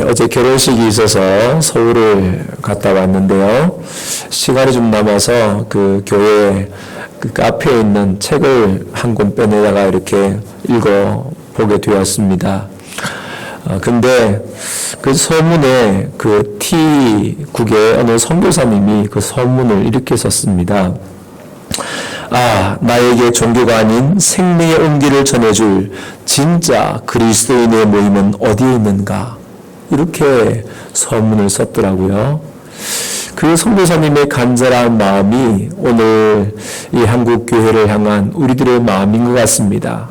어제 결혼식이 있어서 서울을 갔다 왔는데요. 시간이 좀 남아서 그 교회 그 카페에 있는 책을 한 권 빼내다가 이렇게 읽어보게 되었습니다. 근데 그 서문에 그 T국의 어느 선교사님이 그 서문을 이렇게 썼습니다. 나에게 종교가 아닌 생명의 온기를 전해줄 진짜 그리스도인의 모임은 어디에 있는가? 이렇게 서문을 썼더라고요. 그 선교사님의 간절한 마음이 오늘 이 한국 교회를 향한 우리들의 마음인 것 같습니다.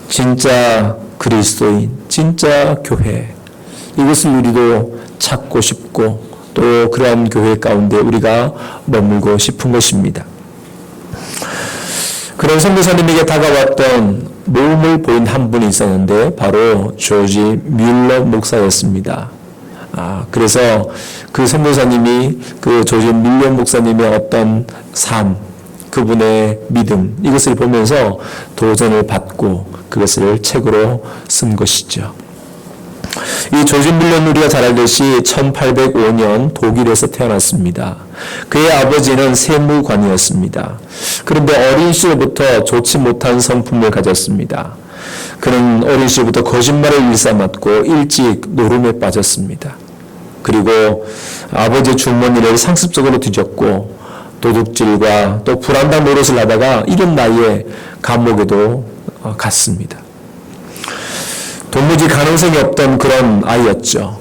진짜 그리스도인, 진짜 교회, 이것을 우리도 찾고 싶고 또 그러한 교회 가운데 우리가 머물고 싶은 것입니다. 그런 선교사님에게 다가왔던 모험을 보인 한 분이 있었는데 바로 조지 뮬러 목사였습니다. 그래서 그 선교사님이 그 조지 뮬러 목사님의 어떤 삶, 그분의 믿음, 이것을 보면서 도전을 받고 그것을 책으로 쓴 것이죠. 이 조지 뮬러는 우리가 잘 알듯이 1805년 독일에서 태어났습니다. 그의 아버지는 세무관이었습니다. 그런데 어린 시절부터 좋지 못한 성품을 가졌습니다. 그는 어린 시절부터 거짓말을 일삼았고 일찍 노름에 빠졌습니다. 그리고 아버지의 주머니를 상습적으로 뒤졌고 도둑질과 또 불안당 노릇을 하다가 이른 나이에 감옥에도 갔습니다. 도무지 가능성이 없던 그런 아이였죠.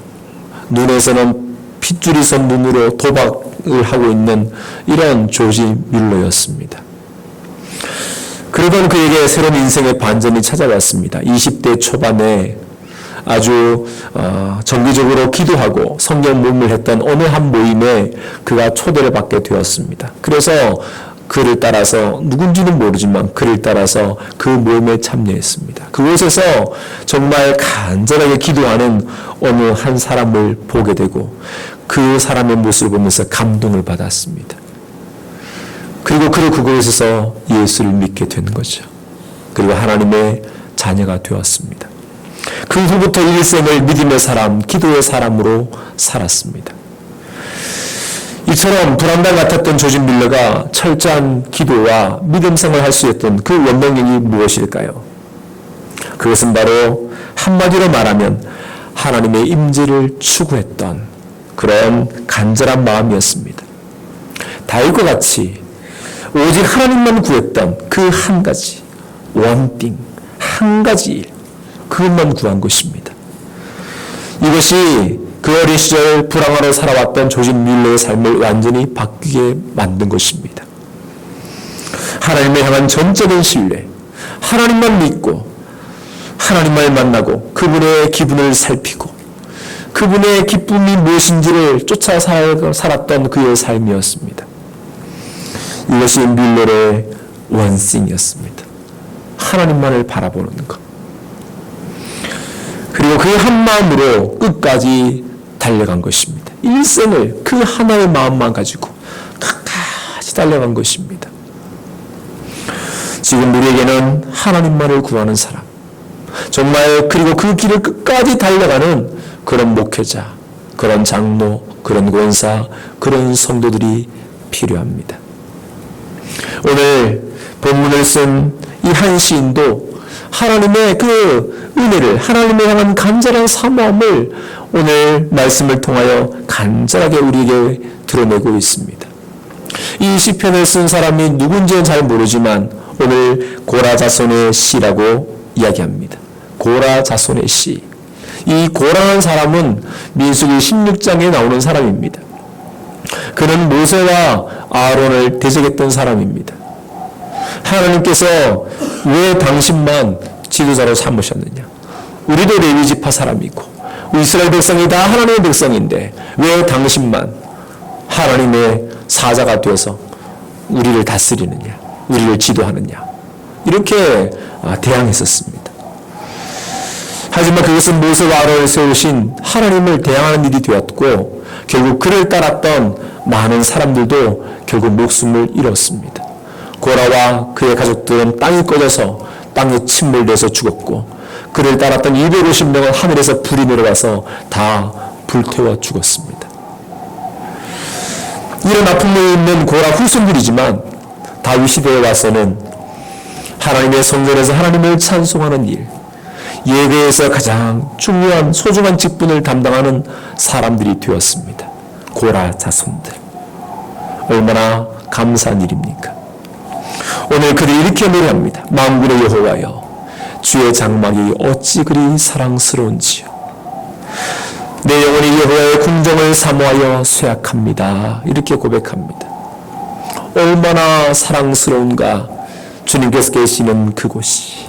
눈에서는 핏줄이 선 눈으로 도박을 하고 있는 이런 조지 뮬러였습니다. 그러던 그에게 새로운 인생의 반전이 찾아왔습니다. 20대 초반에 아주 정기적으로 기도하고 성경 모임을 했던 어느 한 모임에 그가 초대를 받게 되었습니다. 그래서 그를 따라서 누군지는 모르지만 그를 따라서 그 모임에 참여했습니다. 그곳에서 정말 간절하게 기도하는 어느 한 사람을 보게 되고 그 사람의 모습을 보면서 감동을 받았습니다. 그리고 그를 그곳에서 예수를 믿게 된 거죠. 그리고 하나님의 자녀가 되었습니다. 그 후부터 일생을 믿음의 사람, 기도의 사람으로 살았습니다. 이처럼 불안당 같았던 조지 뮬러가 철저한 기도와 믿음 생활을 할 수 있었던 그 원동력이 무엇일까요? 그것은 바로 한마디로 말하면 하나님의 임재를 추구했던 그런 간절한 마음이었습니다. 다윗과 같이 오직 하나님만 구했던 그 한 가지, 원띵, 한 가지 일, 그것만 구한 것입니다. 이것이 그 어린 시절 불황으로 살아왔던 조지 뮬러의 삶을 완전히 바뀌게 만든 것입니다. 하나님을 향한 전적인 신뢰, 하나님만 믿고 하나님만 만나고 그분의 기분을 살피고 그분의 기쁨이 무엇인지를 쫓아 살았던 그의 삶이었습니다. 이것이 뮬러의 원싱이었습니다. 하나님만을 바라보는 것. 그리고 그 한 마음으로 끝까지 달려간 것입니다. 일생을 그 하나의 마음만 가지고 끝까지 달려간 것입니다. 지금 우리에게는 하나님만을 구하는 사람, 정말 그리고 그 길을 끝까지 달려가는 그런 목회자, 그런 장로, 그런 권사, 그런 성도들이 필요합니다. 오늘 본문을 쓴 이 한 시인도 하나님의 그 은혜를, 하나님을 향한 간절한 사모함을 오늘 말씀을 통하여 간절하게 우리에게 드러내고 있습니다. 이 시편을 쓴 사람이 누군지는 잘 모르지만 오늘 고라 자손의 시라고 이야기합니다. 고라 자손의 시. 이 고라는 사람은 민수기 16장에 나오는 사람입니다. 그는 모세와 아론을 대적했던 사람입니다. 하나님께서 왜 당신만 지도자로 삼으셨느냐? 우리도 레위 지파 사람이고 이스라엘 백성이 다 하나님의 백성인데 왜 당신만 하나님의 사자가 되어서 우리를 다스리느냐? 우리를 지도하느냐? 이렇게 대항했었습니다. 하지만 그것은 모세와 아론을 세우신 하나님을 대항하는 일이 되었고 결국 그를 따랐던 많은 사람들도 결국 목숨을 잃었습니다. 고라와 그의 가족들은 땅이 꺼져서 땅에 침몰돼서 죽었고 그를 따랐던 250명은 하늘에서 불이 내려와서 다 불태워 죽었습니다. 이런 아픔이 있는 고라 후손들이지만 다윗 시대에 와서는 하나님의 성전에서 하나님을 찬송하는 일, 예배에서 가장 중요한 소중한 직분을 담당하는 사람들이 되었습니다. 고라 자손들. 얼마나 감사한 일입니까? 오늘 그들이 이렇게 노래합니다. 만군의 여호와여, 주의 장막이 어찌 그리 사랑스러운지요. 내 영혼이 여호와의 궁정을 사모하여 쇠약합니다. 이렇게 고백합니다. 얼마나 사랑스러운가 주님께서 계시는 그곳이.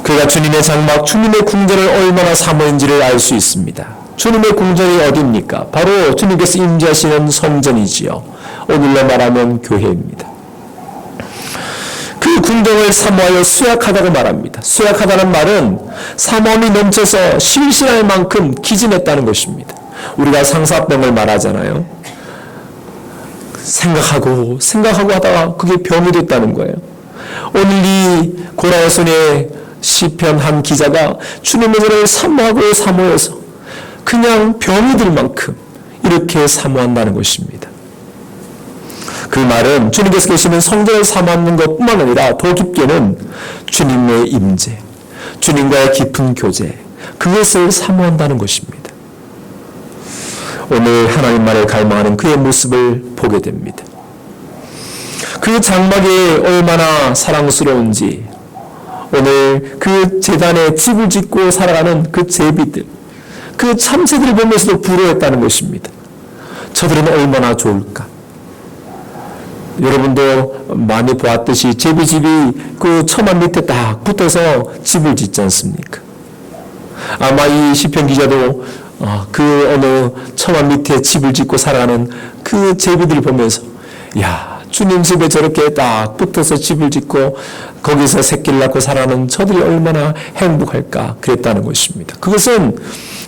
그가 주님의 장막, 주님의 궁전을 얼마나 사모했는지를 알 수 있습니다. 주님의 궁전이 어디입니까? 바로 주님께서 임재하시는 성전이지요. 오늘로 말하면 교회입니다. 그 궁정을 사모하여 쇠약하다고 말합니다. 쇠약하다는 말은 사모함이 넘쳐서 실실할 만큼 기진했다는 것입니다. 우리가 상사병을 말하잖아요. 생각하고 하다가 그게 병이 됐다는 거예요. 오늘 이 고라의 손에 시편 한 기자가 주님의 전을 사모해서 그냥 병이 들 만큼 이렇게 사모한다는 것입니다. 그 말은 주님께서 계시는 성전을 사모하는 것뿐만 아니라 더 깊게는 주님의 임재, 주님과의 깊은 교제, 그것을 사모한다는 것입니다. 오늘 하나님만을 갈망하는 그의 모습을 보게 됩니다. 그 장막이 얼마나 사랑스러운지 오늘 그 제단에 집을 짓고 살아가는 그 제비들, 그 참새들을 보면서도 부러워했다는 것입니다. 저들은 얼마나 좋을까. 여러분도 많이 보았듯이 제비집이 그 처마 밑에 딱 붙어서 집을 짓지 않습니까? 아마 이 시편 기자도 그 어느 처마 밑에 집을 짓고 살아가는 그 제비들을 보면서 야, 주님 집에 저렇게 딱 붙어서 집을 짓고 거기서 새끼를 낳고 살아가는 저들이 얼마나 행복할까 그랬다는 것입니다. 그것은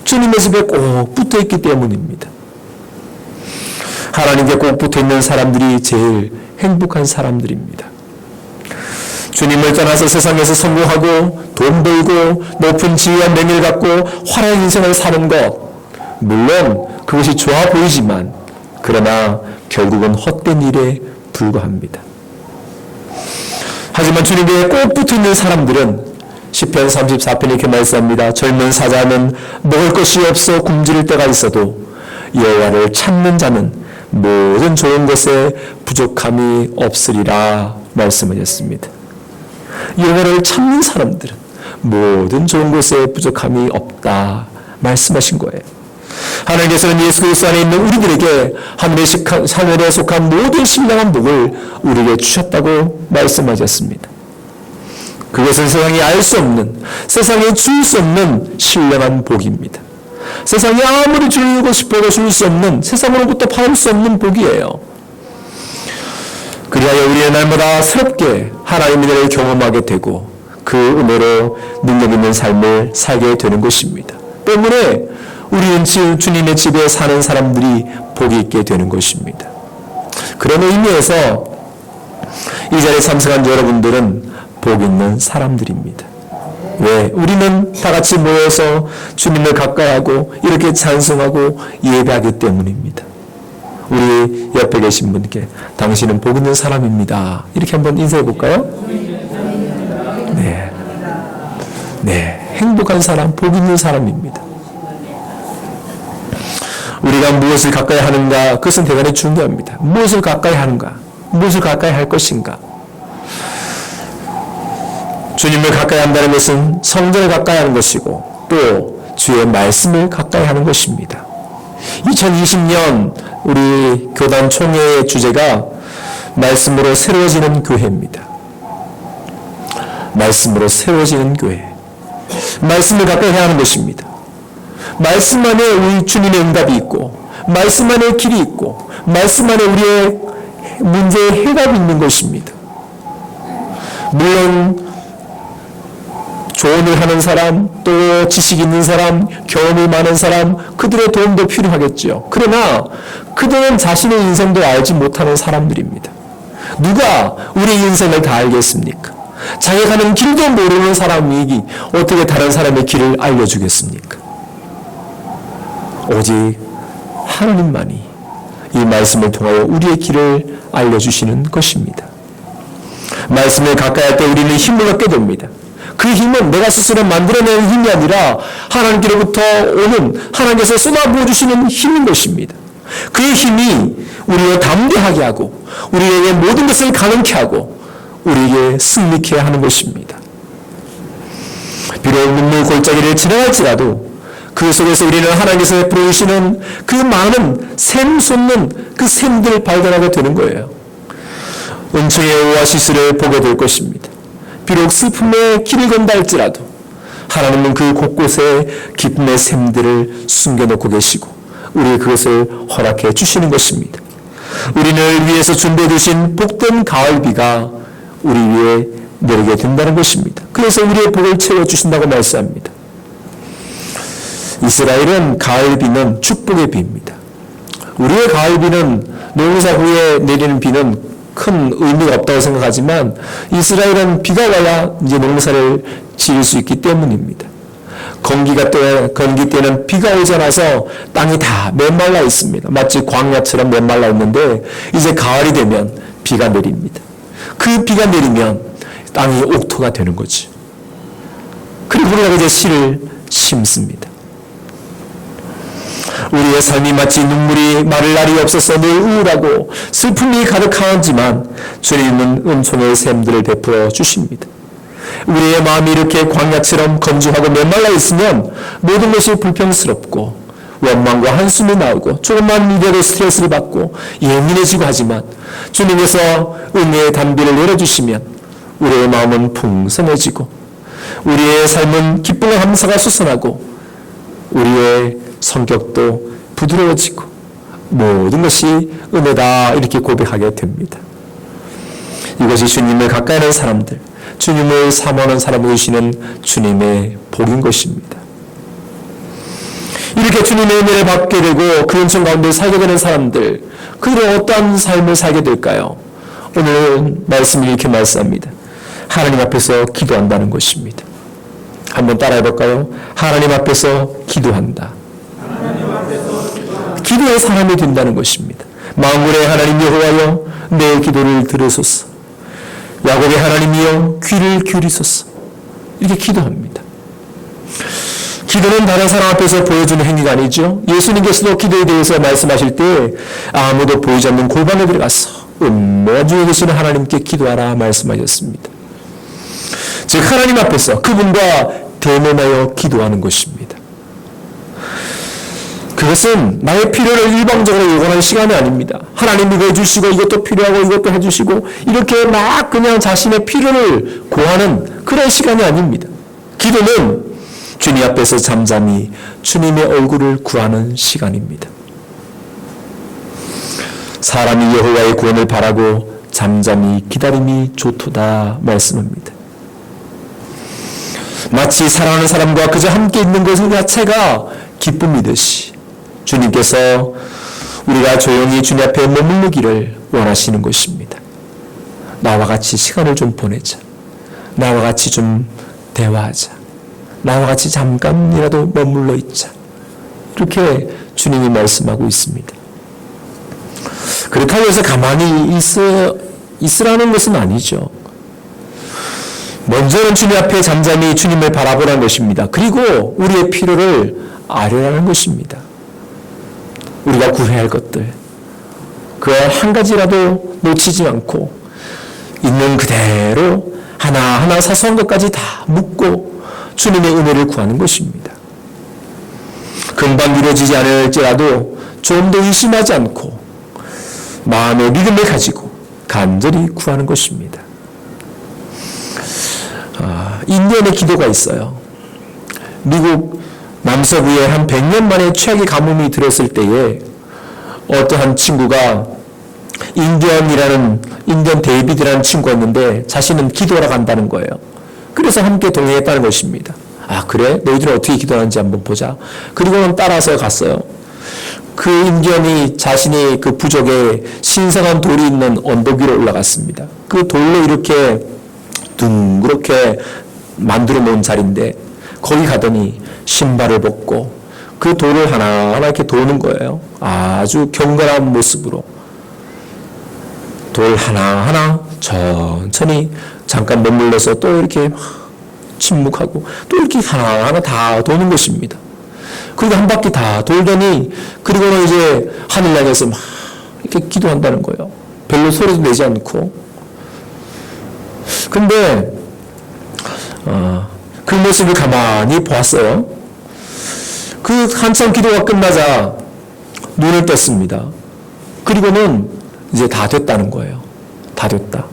주님의 집에 꼭 붙어있기 때문입니다. 하나님께 꼭 붙어있는 사람들이 제일 행복한 사람들입니다. 주님을 떠나서 세상에서 성공하고 돈 벌고 높은 지위와 명예를 갖고 화려한 인생을 사는 것, 물론 그것이 좋아 보이지만 그러나 결국은 헛된 일에 불과합니다. 하지만 주님께 꼭 붙어있는 사람들은 시편 34편 이렇게 말씀합니다. 젊은 사자는 먹을 것이 없어 굶주릴 때가 있어도 여호와를 찾는 자는 모든 좋은 것에 부족함이 없으리라 말씀하셨습니다. 여호와를 찾는 사람들은 모든 좋은 것에 부족함이 없다 말씀하신 거예요. 하나님께서는 예수 그리스도 안에 있는 우리들에게 하늘에 속한 모든 신령한 복을 우리에게 주셨다고 말씀하셨습니다. 그것은 세상이 알 수 없는, 세상에 줄 수 없는 신령한 복입니다. 세상이 아무리 주고 싶어도 줄 수 없는, 세상으로부터 받을 수 없는 복이에요. 그리하여 우리의 날마다 새롭게 하나님의 은혜를 경험하게 되고 그 은혜로 능력 있는 삶을 살게 되는 것입니다. 때문에 우리는 주님의 집에 사는 사람들이 복이 있게 되는 것입니다. 그런 의미에서 이 자리에 참석한 여러분들은 복 있는 사람들입니다. 왜? 우리는 다 같이 모여서 주님을 가까이하고 이렇게 찬송하고 예배하기 때문입니다. 우리 옆에 계신 분께 당신은 복 있는 사람입니다. 이렇게 한번 인사해 볼까요? 네. 네. 행복한 사람, 복 있는 사람입니다. 우리가 무엇을 가까이 하는가, 그것은 대단히 중요합니다. 무엇을 가까이 하는가, 무엇을 가까이 할 것인가. 주님을 가까이 한다는 것은 성전을 가까이 하는 것이고 또 주의 말씀을 가까이 하는 것입니다. 2020년 우리 교단 총회의 주제가 말씀으로 새로워지는 교회입니다. 말씀으로 새로워지는 교회. 말씀을 가까이 해야 하는 것입니다. 말씀 안에 우리 주님의 응답이 있고 말씀 안에 길이 있고 말씀 안에 우리의 문제의 해답이 있는 것입니다. 물론 조언을 하는 사람, 또 지식 있는 사람, 경험이 많은 사람, 그들의 도움도 필요하겠죠. 그러나 그들은 자신의 인생도 알지 못하는 사람들입니다. 누가 우리 인생을 다 알겠습니까? 자기가 가는 길도 모르는 사람이 어떻게 다른 사람의 길을 알려주겠습니까? 오직 하나님만이 이 말씀을 통하여 우리의 길을 알려주시는 것입니다. 말씀을 가까이 할 때 우리는 힘을 얻게 됩니다. 그 힘은 내가 스스로 만들어내는 힘이 아니라 하나님께로부터 오는, 하나님께서 쏟아부어 주시는 힘인 것입니다. 그 힘이 우리를 담대하게 하고 우리에게 모든 것을 가능케 하고 우리에게 승리케 하는 것입니다. 비록 눈물 골짜기를 지나갈지라도 그 속에서 우리는 하나님께서 베풀어 주시는 그 많은 샘 솟는 그 샘들을 발견하게 되는 거예요. 은총의 오아시스를 보게 될 것입니다. 비록 슬픔의 길을 건다 할지라도 하나님은 그 곳곳에 기쁨의 샘들을 숨겨놓고 계시고 우리에게 그것을 허락해 주시는 것입니다. 우리를 위해서 준비해 두신 복된 가을비가 우리 위에 내리게 된다는 것입니다. 그래서 우리의 복을 채워주신다고 말씀합니다. 이스라엘은 가을비는 축복의 비입니다. 우리의 가을비는 농사 후에 내리는 비는 큰 의미가 없다고 생각하지만 이스라엘은 비가 와야 이제 농사를 지을 수 있기 때문입니다. 건기 때는 비가 오지 않아서 땅이 다 메말라 있습니다. 마치 광야처럼 메말라 있는데 이제 가을이 되면 비가 내립니다. 그 비가 내리면 땅이 옥토가 되는 거죠. 그리고 우리가 이제 씨를 심습니다. 우리의 삶이 마치 눈물이 마를 날이 없어서 늘 우울하고 슬픔이 가득하지만 주님은 은총의 샘들을 베풀어 주십니다. 우리의 마음이 이렇게 광야처럼 건조하고 메말라 있으면 모든 것이 불평스럽고 원망과 한숨이 나오고 조금만 일에도 스트레스를 받고 예민해지고 하지만 주님께서 은혜의 담비를 내려주시면 우리의 마음은 풍성해지고 우리의 삶은 기쁨과 감사가 솟아나고 우리의 성격도 부드러워지고 모든 것이 은혜다 이렇게 고백하게 됩니다. 이것이 주님을 가까이 하는 사람들, 주님을 사모하는 사람을 주시는 주님의 복인 것입니다. 이렇게 주님의 은혜를 받게 되고 그 은총 가운데 살게 되는 사람들, 그들은 어떠한 삶을 살게 될까요? 오늘 말씀이 이렇게 말씀합니다. 하나님 앞에서 기도한다는 것입니다. 한번 따라해 볼까요? 하나님 앞에서 기도한다. 기도의 사람이 된다는 것입니다. 만군의 하나님 여호와여 내 기도를 들으소서. 야곱의 하나님이여 귀를 기울이소서. 이렇게 기도합니다. 기도는 다른 사람 앞에서 보여주는 행위가 아니죠. 예수님께서도 기도에 대해서 말씀하실 때 아무도 보이지 않는 골방에 들어가서 음모한 중에 계시는 하나님께 기도하라 말씀하셨습니다. 즉 하나님 앞에서 그분과 대면하여 기도하는 것입니다. 그것은 나의 필요를 일방적으로 요구하는 시간이 아닙니다. 하나님 이거 해주시고 이것도 필요하고 이것도 해주시고 이렇게 막 그냥 자신의 필요를 고하는 그런 시간이 아닙니다. 기도는 주님 앞에서 잠잠히 주님의 얼굴을 구하는 시간입니다. 사람이 여호와의 구원을 바라고 잠잠히 기다림이 좋도다 말씀합니다. 마치 사랑하는 사람과 그저 함께 있는 것 자체가 기쁨이듯이 주님께서 우리가 조용히 주님 앞에 머무르기를 원하시는 것입니다. 나와 같이 시간을 좀 보내자. 나와 같이 좀 대화하자. 나와 같이 잠깐이라도 머물러 있자. 이렇게 주님이 말씀하고 있습니다. 그렇다고 해서 가만히 있으라는 것은 아니죠. 먼저는 주님 앞에 잠잠히 주님을 바라보라는 것입니다. 그리고 우리의 필요를 아뢰라는 것입니다. 우리가 구해야 할 것들, 그 한 가지라도 놓치지 않고 있는 그대로 하나하나 사소한 것까지 다 묻고 주님의 은혜를 구하는 것입니다. 금방 이루어지지 않을지라도 좀 더 의심하지 않고 마음의 믿음을 가지고 간절히 구하는 것입니다. 인디언의 기도가 있어요. 미국 남서부에 한 100년 만에 최악의 가뭄이 들었을 때에 어떠한 친구가 인디언 데이비드라는 친구였는데 자신은 기도하러 간다는 거예요. 그래서 함께 동행했다는 것입니다. 아 그래? 너희들은 어떻게 기도하는지 한번 보자. 그리고는 따라서 갔어요. 그 인디언이 자신이 그 부족에 신성한 돌이 있는 언덕 위로 올라갔습니다. 그 돌로 이렇게 둥그렇게 만들어 놓은 자리인데 거기 가더니 신발을 벗고 그 돌을 하나하나 이렇게 도는 거예요. 아주 경건한 모습으로 돌 하나하나 천천히 잠깐 머물러서 또 이렇게 침묵하고 또 이렇게 하나하나 다 도는 것입니다. 그리고 한 바퀴 다 돌더니 그리고는 이제 하늘 향해서 막 이렇게 기도한다는 거예요. 별로 소리도 내지 않고. 근데 그 모습을 가만히 보았어요. 그 한참 기도가 끝나자 눈을 떴습니다. 그리고는 이제 다 됐다는 거예요. 다 됐다.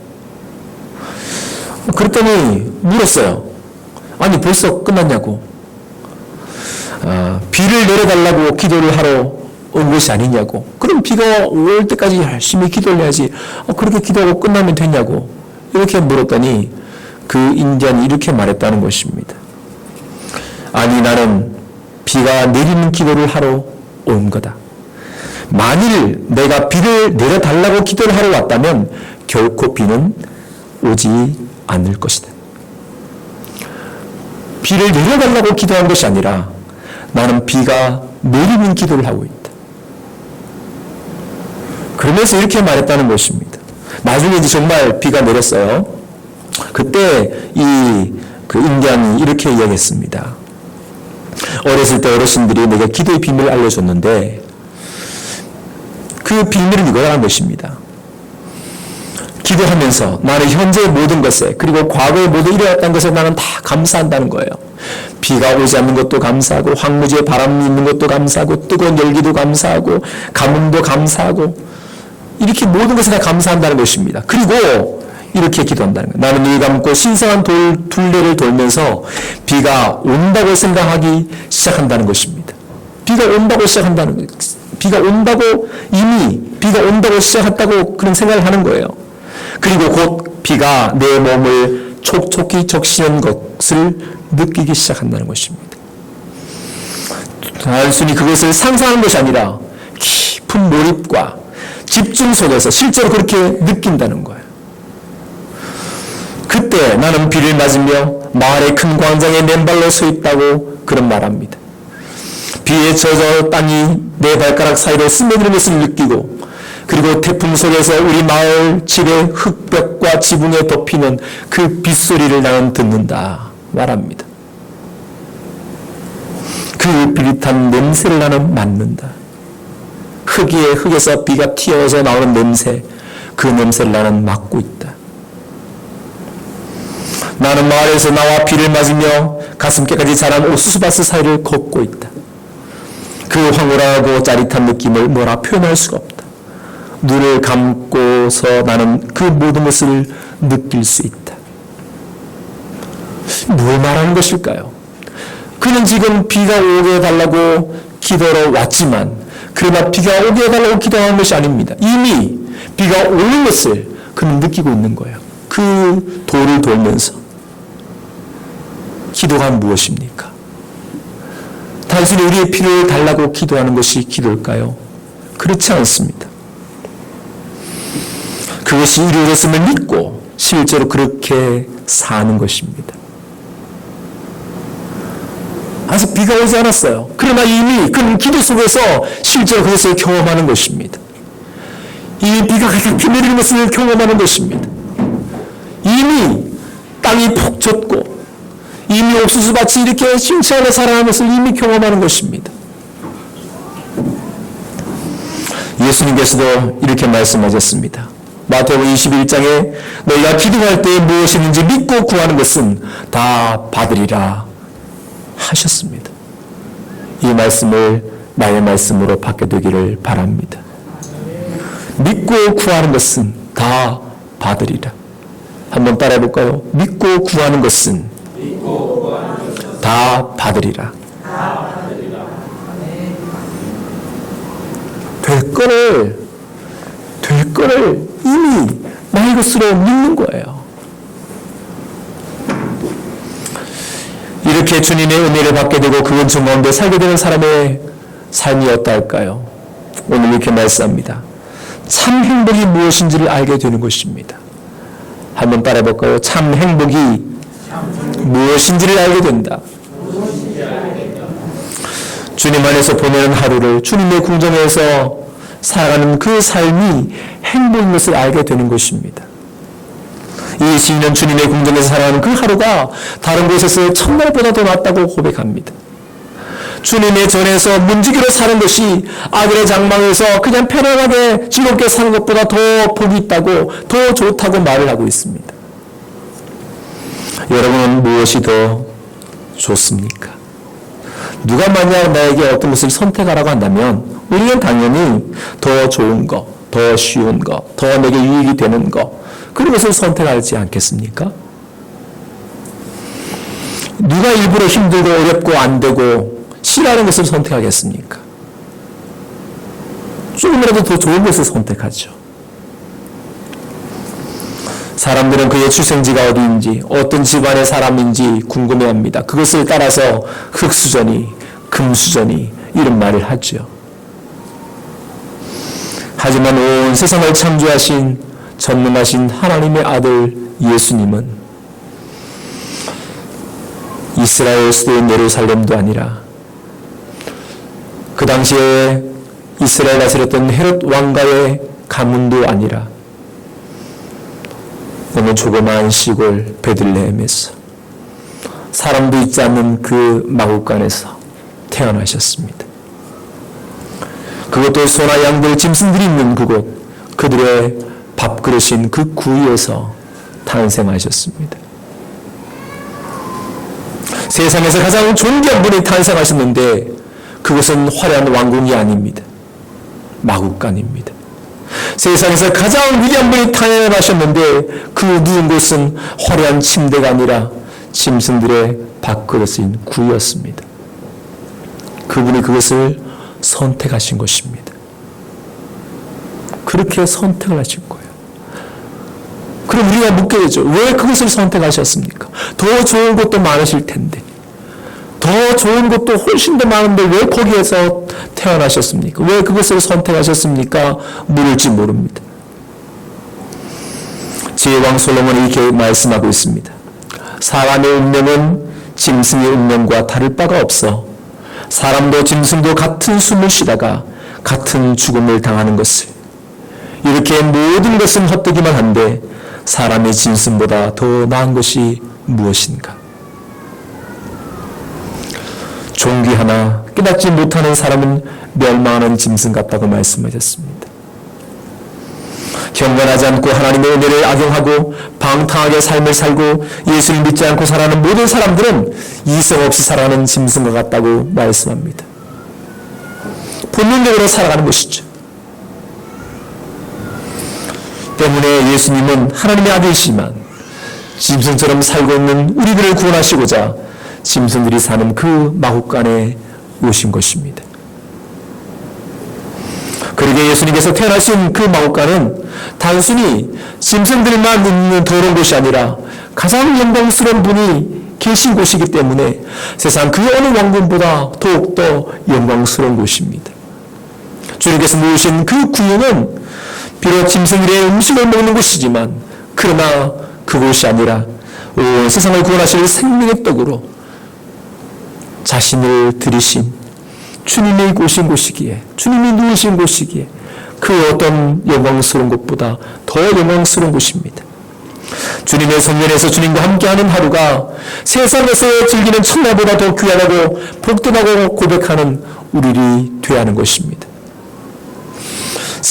그랬더니 물었어요. 아니 벌써 끝났냐고. 비를 내려달라고 기도를 하러 온 것이 아니냐고. 그럼 비가 올 때까지 열심히 기도를 해야지. 그렇게 기도하고 끝나면 되냐고. 이렇게 물었더니 그 인디언이 이렇게 말했다는 것입니다. 아니 나는 비가 내리는 기도를 하러 온 거다. 만일 내가 비를 내려달라고 기도를 하러 왔다면 결코 비는 오지 않을 것이다. 비를 내려달라고 기도한 것이 아니라 나는 비가 내리는 기도를 하고 있다. 그러면서 이렇게 말했다는 것입니다. 나중에 이제 정말 비가 내렸어요. 그때 그 인디언이 이렇게 이야기했습니다. 어렸을 때 어르신들이 내가 기도의 비밀을 알려줬는데 그 비밀은 이거라는 것입니다. 기도하면서 나는 현재의 모든 것에 그리고 과거의 모든 일어났던 것에 나는 다 감사한다는 거예요. 비가 오지 않는 것도 감사하고 황무지에 바람이 있는 것도 감사하고 뜨거운 열기도 감사하고 가뭄도 감사하고 이렇게 모든 것에 다 감사한다는 것입니다. 그리고 이렇게 기도한다는 거예요. 나는 눈을 감고 신성한 둘레를 돌면서 비가 온다고 생각하기 시작한다는 것입니다. 비가 온다고 시작한다는 거예요. 비가 온다고 이미 비가 온다고 시작했다고 그런 생각을 하는 거예요. 그리고 곧 비가 내 몸을 촉촉히 적시는 것을 느끼기 시작한다는 것입니다. 단순히 그것을 상상하는 것이 아니라 깊은 몰입과 집중 속에서 실제로 그렇게 느낀다는 거예요. 그때 나는 비를 맞으며 마을의 큰 광장에 맨발로 서 있다고 그런 말합니다. 비에 젖어 땅이 내 발가락 사이로 스며드는 것을 느끼고 그리고 태풍 속에서 우리 마을 집의 흙벽과 지붕에 덮이는 그 빗소리를 나는 듣는다 말합니다. 그 비릿한 냄새를 나는 맡는다. 흙에서 비가 튀어서 나오는 냄새, 그 냄새를 나는 맡고 있다. 나는 마을에서 나와 비를 맞으며 가슴께까지 자란 옥수수밭 사이를 걷고 있다. 그 황홀하고 짜릿한 느낌을 뭐라 표현할 수가 없다. 눈을 감고서 나는 그 모든 것을 느낄 수 있다. 뭘 말하는 것일까요? 그는 지금 비가 오게 해달라고 기도하러 왔지만 그러나 비가 오게 해달라고 기도하는 것이 아닙니다. 이미 비가 오는 것을 그는 느끼고 있는 거예요. 그 돌을 돌면서. 기도가 무엇입니까? 단순히 우리의 피를 달라고 기도하는 것이 기도일까요? 그렇지 않습니다. 그것이 이루어졌음을 믿고 실제로 그렇게 사는 것입니다. 아직 비가 오지 않았어요. 그러나 이미 그는 기도 속에서 실제로 그것을 경험하는 것입니다. 이미 비가 가장 내리는 것을 경험하는 것입니다. 이미 땅이 푹 젖고 이미 옥수수밭이 이렇게 쉼치 않아 자라는 것을 이미 경험하는 것입니다. 예수님께서도 이렇게 말씀하셨습니다. 마태복음 21장에 너희가 기도할 때 무엇이 있는지 믿고 구하는 것은 다 받으리라 하셨습니다. 이 말씀을 나의 말씀으로 받게 되기를 바랍니다. 믿고 구하는 것은 다 받으리라. 한번 따라해 볼까요? 믿고 구하는 것은 다 받으리라. 될 거를 이미 나의 것으로 믿는 거예요. 이렇게 주님의 은혜를 받게 되고 그 은총 가운데 살게 되는 사람의 삶이 어떨까요? 오늘 이렇게 말씀합니다. 참 행복이 무엇인지를 알게 되는 것입니다. 한번 따라해볼까요? 참 행복이 무엇인지를 알게 된다. 주님 안에서 보내는 하루를 주님의 궁정에서 살아가는 그 삶이 행복인 것을 알게 되는 것입니다. 이 시인은 주님의 궁정에서 살아가는 그 하루가 다른 곳에서 첫날보다 더 낫다고 고백합니다. 주님의 전에서 문지기로 사는 것이 아들의 장막에서 그냥 편안하게 즐겁게 사는 것보다 더 복이 있다고, 더 좋다고 말을 하고 있습니다. 여러분은 무엇이 더 좋습니까? 누가 만약 나에게 어떤 것을 선택하라고 한다면 우리는 당연히 더 좋은 거, 더 쉬운 거, 더 내게 유익이 되는 거, 그런 것을 선택하지 않겠습니까? 누가 일부러 힘들고 어렵고 안 되고 싫어하는 것을 선택하겠습니까? 조금이라도 더 좋은 것을 선택하죠. 사람들은 그의 출생지가 어디인지, 어떤 집안의 사람인지 궁금해합니다. 그것을 따라서 흙수저니 금수저니 이런 말을 하죠. 하지만 온 세상을 창조하신 전능하신 하나님의 아들 예수님은 이스라엘 수도인 예루살렘도 아니라 그 당시에 이스라엘 다스렸던 헤롯 왕가의 가문도 아니라 어느 조그마한 시골 베들레헴에서 사람도 있지 않는 그 마구간에서 태어나셨습니다. 그것도 소나 양들 짐승들이 있는 그곳, 그들의 밥그릇인 그 구유에서 탄생하셨습니다. 세상에서 가장 존귀한 분이 탄생하셨는데 그것은 화려한 왕궁이 아닙니다. 마구간입니다. 세상에서 가장 위대한 분이 탄생하셨는데 그 누운 곳은 화려한 침대가 아니라 짐승들의 밥그릇인 구유였습니다. 그분이 그것을 선택하신 것입니다. 그렇게 선택을 하신 거예요. 그럼 우리가 묻게 되죠. 왜 그것을 선택하셨습니까? 더 좋은 것도 많으실 텐데, 더 좋은 것도 훨씬 더 많은데 왜 거기에서 태어나셨습니까? 왜 그것을 선택하셨습니까? 물을지 모릅니다. 제왕 솔로몬이 이렇게 말씀하고 있습니다. 사람의 운명은 짐승의 운명과 다를 바가 없어 사람도 짐승도 같은 숨을 쉬다가 같은 죽음을 당하는 것을, 이렇게 모든 것은 헛되기만 한데 사람의 짐승보다 더 나은 것이 무엇인가? 종기 하나 깨닫지 못하는 사람은 멸망하는 짐승 같다고 말씀하셨습니다. 경건하지 않고 하나님의 은혜를 악용하고 방탕하게 삶을 살고 예수를 믿지 않고 살아가는 모든 사람들은 이성 없이 살아가는 짐승과 같다고 말씀합니다. 본능적으로 살아가는 것이죠. 때문에 예수님은 하나님의 아들이시지만 짐승처럼 살고 있는 우리들을 구원하시고자 짐승들이 사는 그 마구간에 오신 것입니다. 그러게 예수님께서 태어나신 그 마구간은 단순히 짐승들만 있는 더러운 곳이 아니라 가장 영광스러운 분이 계신 곳이기 때문에 세상 그 어느 왕궁보다 더욱더 영광스러운 곳입니다. 주님께서 모으신 그 구유는 비록 짐승들의 음식을 먹는 곳이지만 그러나 그곳이 아니라 온 세상을 구원하실 생명의 떡으로 자신을 들이신 주님이 오신 곳이기에, 주님이 누우신 곳이기에 그 어떤 영광스러운 곳보다 더 영광스러운 곳입니다. 주님의 성전에서 주님과 함께하는 하루가 세상에서 즐기는 첫날보다 더 귀하다고 복되다고 고백하는 우리들이 되어야 하는 것입니다.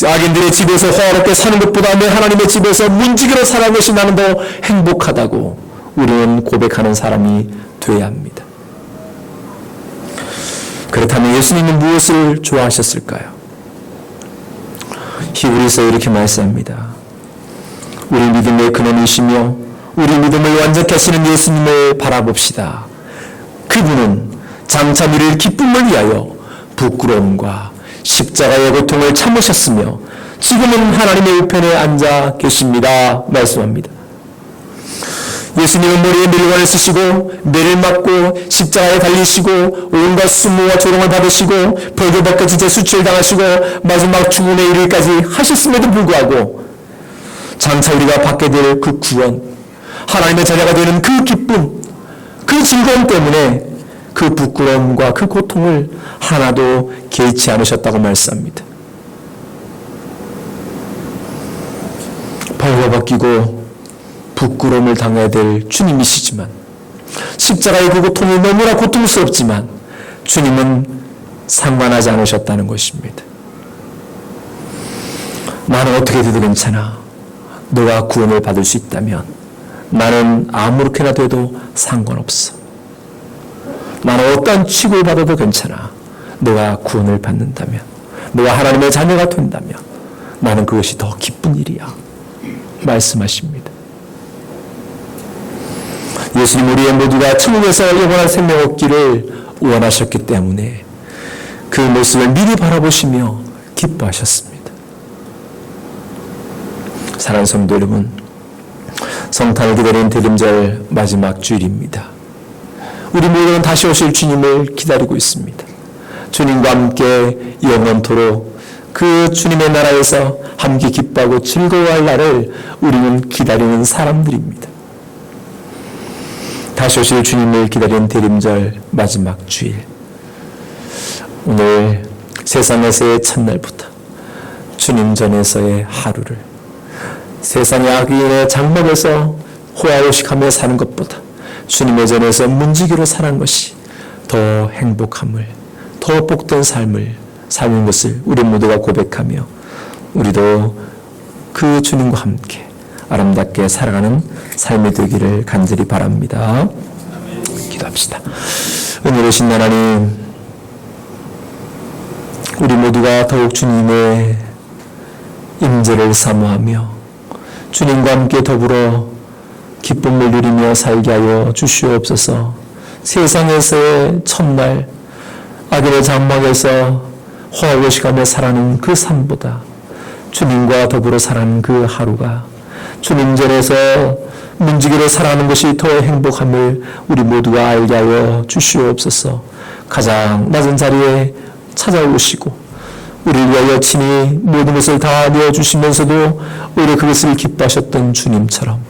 악인들의 집에서 호화롭게 사는 것보다 내 하나님의 집에서 문지기로 살아가는 것이 나는 더 행복하다고 우리는 고백하는 사람이 되어야 합니다. 그렇다면 예수님은 무엇을 좋아하셨을까요? 히브리서 이렇게 말씀합니다. 우리 믿음의 근원이시며 우리 믿음을 완전케 하시는 예수님을 바라봅시다. 그분은 장차 우리를 기쁨을 위하여 부끄러움과 십자가의 고통을 참으셨으며 지금은 하나님의 우편에 앉아 계십니다. 말씀합니다. 예수님은 머리에 밀관을 쓰시고 매를 맞고 십자가에 달리시고 온갖 수모와 조롱을 받으시고 벌교받고 지제 수치를 당하시고 마지막 죽음에 이르기까지 하셨음에도 불구하고 장차 우리가 받게 될 그 구원, 하나님의 자녀가 되는 그 기쁨, 그 즐거움 때문에 그 부끄러움과 그 고통을 하나도 개의치 않으셨다고 말씀합니다. 벌거벗기고 부끄러움을 당해야 될 주님이시지만, 십자가의 그 고통이 너무나 고통스럽지만 주님은 상관하지 않으셨다는 것입니다. 나는 어떻게 돼도 괜찮아. 너가 구원을 받을 수 있다면 나는 아무렇게나 돼도 상관없어. 나는 어떠한 취급을 받아도 괜찮아. 너가 구원을 받는다면, 너가 하나님의 자녀가 된다면 나는 그것이 더 기쁜 일이야 말씀하십니다. 예수님 우리의 모두가 천국에서 영원한 생명 얻기를 원하셨기 때문에 그 모습을 미리 바라보시며 기뻐하셨습니다. 사랑하는 성도 여러분, 성탄을 기다리는 대림절 마지막 주일입니다. 우리 모두는 다시 오실 주님을 기다리고 있습니다. 주님과 함께 영원토록 그 주님의 나라에서 함께 기뻐하고 즐거워할 날을 우리는 기다리는 사람들입니다. 다시 오실 주님을 기다리는 대림절 마지막 주일, 오늘 세상에서의 첫날부터 주님 전에서의 하루를 세상의 악인의 장막에서 호화호식하며 사는 것보다 주님의 전에서 문지기로 사는 것이 더 행복함을, 더 복된 삶을 사는 것을 우리 모두가 고백하며 우리도 그 주님과 함께 아름답게 살아가는 삶이 되기를 간절히 바랍니다. 기도합시다. 은혜로우신 하나님, 우리 모두가 더욱 주님의 임재를 사모하며 주님과 함께 더불어 기쁨을 누리며 살게 하여 주시옵소서. 세상에서의 첫날 악인의 장막에서 호화호식하며 살아가는 그 삶보다 주님과 더불어 살아가는 그 하루가 주님 전에서 문지기로 살아가는 것이 더 행복함을 우리 모두가 알게 하여 주시옵소서. 가장 낮은 자리에 찾아오시고 우리를 위하여 친히 모든 것을 다 내어주시면서도 오히려 그것을 기뻐하셨던 주님처럼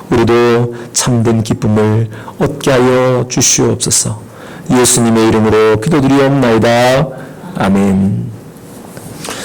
우리도 참된 기쁨을 얻게 하여 주시옵소서. 예수님의 이름으로 기도드리옵나이다. 아멘.